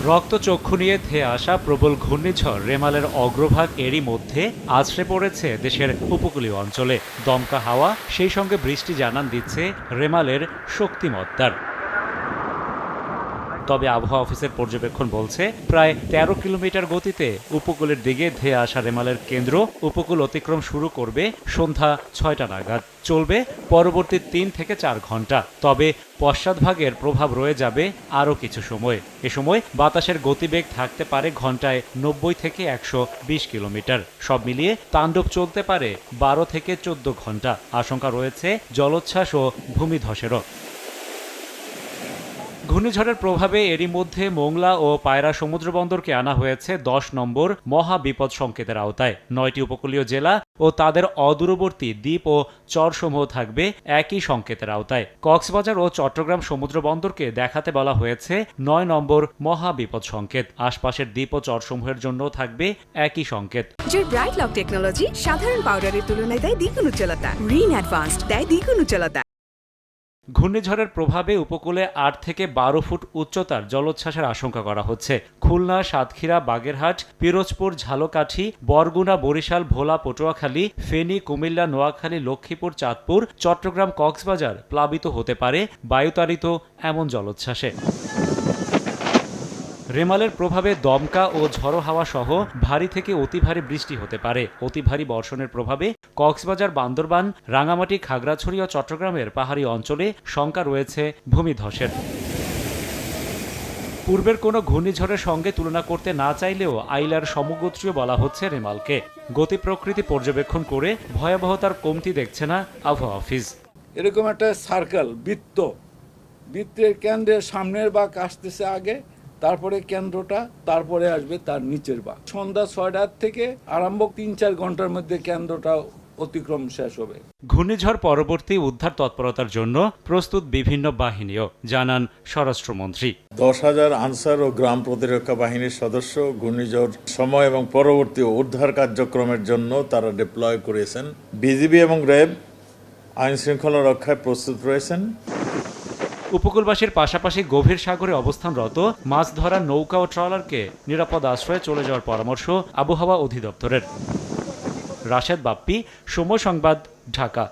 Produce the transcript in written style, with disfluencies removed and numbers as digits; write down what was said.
রক্তচক্ষু নিয়ে ধেয়ে আসা প্রবল ঘূর্ণিঝড় রেমালের অগ্রভাগ এরই মধ্যে আছড়ে পড়েছে দেশের উপকূলীয় অঞ্চলে। দমকা হাওয়া সেই সঙ্গে বৃষ্টি জানান দিচ্ছে রেমালের শক্তিমত্তার। তবে আবহাওয়া অফিসের পর্যবেক্ষণ বলছে প্রায় ১৩ কিলোমিটার গতিতে উপকূলের দিকে ধেয়ে আসা রেমালের কেন্দ্র উপকূল অতিক্রম শুরু করবে সন্ধ্যা ৬টা নাগাদ, চলবে পরবর্তী ৩ থেকে ৪ ঘন্টা। তবে পশ্চাৎভাগের প্রভাব রয়ে যাবে আরও কিছু সময়। এ সময় বাতাসের গতিবেগ থাকতে পারে ঘন্টায় ৯০ থেকে ১২০ কিলোমিটার। সব মিলিয়ে তাণ্ডব চলতে পারে ১২ থেকে ১৪ ঘন্টা। আশঙ্কা রয়েছে জলোচ্ছ্বাস ও ভূমিধসেরও। ঘূর্ণিঝড়ের প্রভাবে এরই মধ্যে মোংলা ও পায়রা সমুদ্রবন্দরকে আনা হয়েছে ১০ নম্বর মহা বিপদ সংকেতের আওতায়। ৯টি উপকূলীয় জেলা ও তাদের অদূরবর্তী দ্বীপ ও চরসমূহ থাকবে একই সংকেতের আওতায়। কক্সবাজার ও চট্টগ্রাম সমুদ্রবন্দরকে দেখাতে বলা হয়েছে ৯ নম্বর মহা বিপদ সংকেত। আশপাশের দ্বীপ ও চরসমূহের জন্য থাকবে একই সংকেত। ব্রাইট লক টেকনোলজি সাধারণ পাউডারের তুলনায় দেয় দ্বিগুণ উজ্জ্বলতা। রিন অ্যাডভান্সড দেয় দ্বিগুণ উজ্জ্বলতা। ঘূর্ণিঝড়ের প্রভাবে উপকূলে ৮ থেকে ১২ ফুট উচ্চতার জলোচ্ছ্বাসের আশঙ্কা করা হচ্ছে। খুলনা, সাতক্ষীরা, বাগেরহাট, পিরোজপুর, ঝালকাঠি, বরগুনা, বরিশাল, ভোলা, পটুয়াখালী, ফেনী, কুমিল্লা, নোয়াখালী, লক্ষ্মীপুর, চাঁদপুর, চট্টগ্রাম, কক্সবাজার প্লাবিত হতে পারে বায়ুতাড়িত এমন জলোচ্ছ্বাসে। রেমালের প্রভাবে দমকা ও ঝড়ো হাওয়া সহ ভারী থেকে অতি ভারী বৃষ্টি হতে পারে। অতি ভারী বর্ষণের প্রভাবে কক্সবাজার, বান্দরবান, রাঙামাটি, খাগড়াছড়ি ও চট্টগ্রামের পাহাড়ি অঞ্চলে শঙ্কা রয়েছে ভূমিধসের। পূর্বের কোনো ঘূর্ণিঝড়ের সঙ্গে তুলনা করতে না চাইলেও আইলার সমগোত্রীয় বলা হচ্ছে রেমালকে। গতি প্রকৃতি পর্যবেক্ষণ করে ভয়াবহতার কমতি দেখছে না আবহাওয়া অফিস। এরকম একটা সার্কেল বৃত্তের কেন্দ্রের সামনের ভাগ আসতেছে আগে, তারপরে কেন্দ্রটা, তারপরে আসবে তার নিচের ভাগ। সন্ধ্যা ৬টার থেকে আরম্ভ ৩-৪ ঘন্টার মধ্যে কেন্দ্রটা অতিক্রম শেষ হবে। ঘূর্ণিঝড় পরবর্তী উদ্ধার তৎপরতার জন্য প্রস্তুত বিভিন্ন বাহিনীও, জানান স্বরাষ্ট্রমন্ত্রী। ১০,০০০ আনসার ও গ্রাম প্রতিরক্ষা বাহিনীর সদস্য ঘূর্ণিঝড় সময় এবং পরবর্তী উদ্ধার কার্যক্রমের জন্য তারা ডিপ্লয় করেছেন। বিজিবি এবং র্যাব আইন শৃঙ্খলা রক্ষায় প্রস্তুত রয়েছেন। উপকূলবাসীর পাশাপাশি গভীর সাগরে অবস্থানরত মাছ ধরার নৌকা ও ট্রলারকে নিরাপদ আশ্রয়ে চলে যাওয়ার পরামর্শ আবহাওয়া অধিদপ্তরের। রাশেদ বাপ্পি, সময় সংবাদ, ঢাকা।